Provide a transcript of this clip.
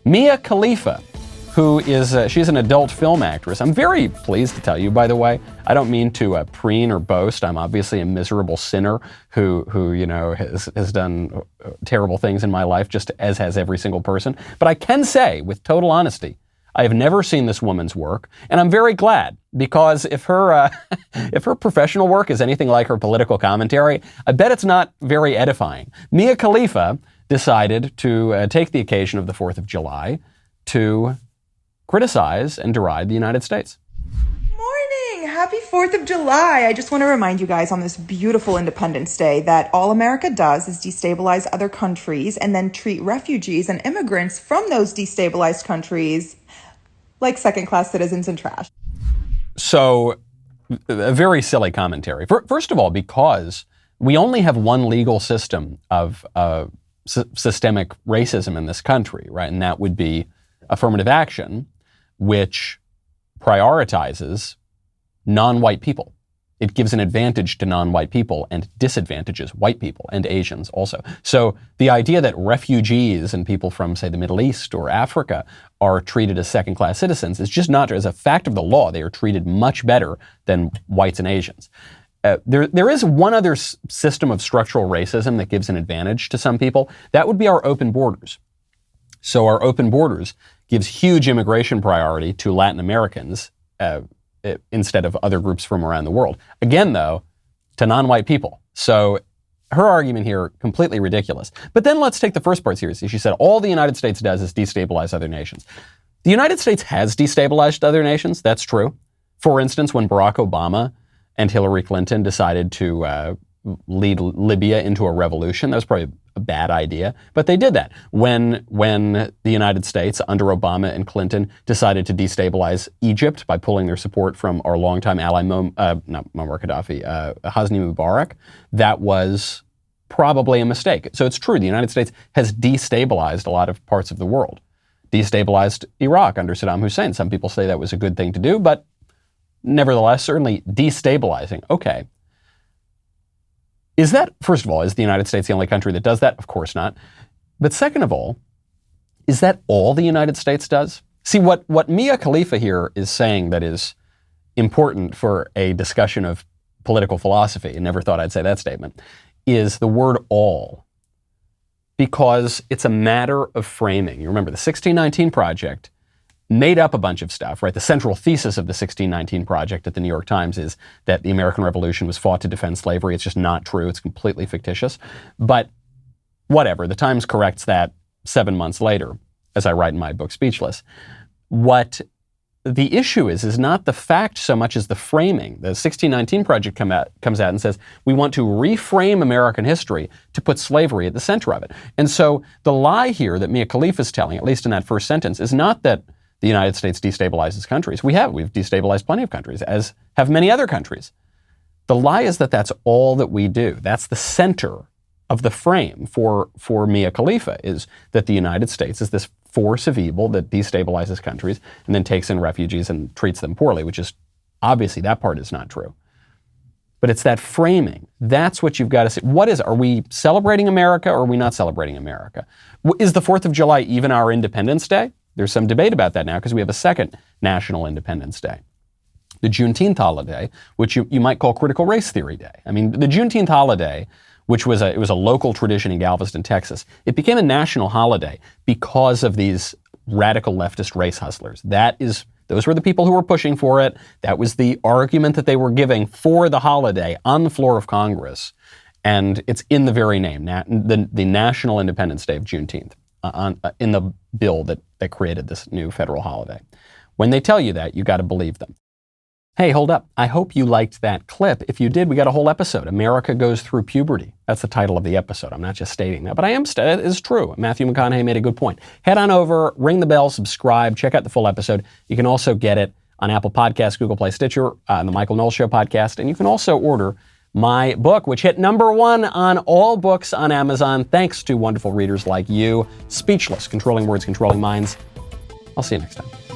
Mia Khalifa, who is, she's an adult film actress. I'm very pleased to tell you, by the way, I don't mean to preen or boast. I'm obviously a miserable sinner who has done terrible things in my life, just as has every single person. But I can say with total honesty, I have never seen this woman's work, and I'm very glad, because if her if her professional work is anything like her political commentary, I bet it's not very edifying. Mia Khalifa decided to take the occasion of the 4th of July to criticize and deride the United States. Morning! Happy 4th of July! I just want to remind you guys on this beautiful Independence Day that all America does is destabilize other countries and then treat refugees and immigrants from those destabilized countries like second-class citizens and trash. So, a very silly commentary. First of all, because we only have one legal system of systemic racism in this country, right? And that would be affirmative action, which prioritizes non-white people. It gives an advantage to non-white people and disadvantages white people and Asians also. So the idea that refugees and people from, say, the Middle East or Africa are treated as second-class citizens is just not, as a fact of the law, they are treated much better than whites and Asians. There is one other system of structural racism that gives an advantage to some people. That would be our open borders. So our open borders gives huge immigration priority to Latin Americans instead of other groups from around the world. Again, though, to non-white people. So her argument here, completely ridiculous. But then let's take the first part seriously. She said all the United States does is destabilize other nations. The United States has destabilized other nations. That's true. For instance, when Barack Obama and Hillary Clinton decided to lead Libya into a revolution, that was probably a bad idea, but they did that. When the United States, under Obama and Clinton, decided to destabilize Egypt by pulling their support from our longtime ally, not Muammar Gaddafi, Hosni Mubarak, that was probably a mistake. So it's true, the United States has destabilized a lot of parts of the world. Destabilized Iraq under Saddam Hussein. Some people say that was a good thing to do, but nevertheless, certainly destabilizing. Okay. Is that, first of all, is the United States the only country that does that? Of course not. But second of all, is that all the United States does? See, what Mia Khalifa here is saying that is important for a discussion of political philosophy, I never thought I'd say that statement, is the word all. Because it's a matter of framing. You remember the 1619 Project made up a bunch of stuff, right? The central thesis of the 1619 Project at the New York Times is that the American Revolution was fought to defend slavery. It's just not true. It's completely fictitious. But whatever, the Times corrects that 7 months later, as I write in my book, Speechless. What the issue is not the fact so much as the framing. The 1619 Project comes out and says, we want to reframe American history to put slavery at the center of it. And so the lie here that Mia Khalifa is telling, at least in that first sentence, is not that the United States destabilizes countries. We've destabilized plenty of countries, as have many other countries. The lie is that that's all that we do. That's the center of the frame for Mia Khalifa, is that the United States is this force of evil that destabilizes countries and then takes in refugees and treats them poorly, which is, obviously, that part is not true. But it's that framing. That's what you've got to say. Are we celebrating America or are we not celebrating America? Is the 4th of July even our Independence Day? There's some debate about that now because we have a second National Independence Day. The Juneteenth holiday, which you might call Critical Race Theory Day. I mean, the Juneteenth holiday, which was a local tradition in Galveston, Texas, it became a national holiday because of these radical leftist race hustlers. Those were the people who were pushing for it. That was the argument that they were giving for the holiday on the floor of Congress. And it's in the very name, the National Independence Day of Juneteenth, in the bill that created this new federal holiday. When they tell you that, you got to believe them. Hey, hold up. I hope you liked that clip. If you did, we got a whole episode. America Goes Through Puberty. That's the title of the episode. I'm not just stating that, but it is true. Matthew McConaughey made a good point. Head on over, ring the bell, subscribe, check out the full episode. You can also get it on Apple Podcasts, Google Play, Stitcher, the Michael Knowles Show podcast, and you can also order my book, which hit #1 on all books on Amazon, thanks to wonderful readers like you. Speechless, Controlling Words, Controlling Minds. I'll see you next time.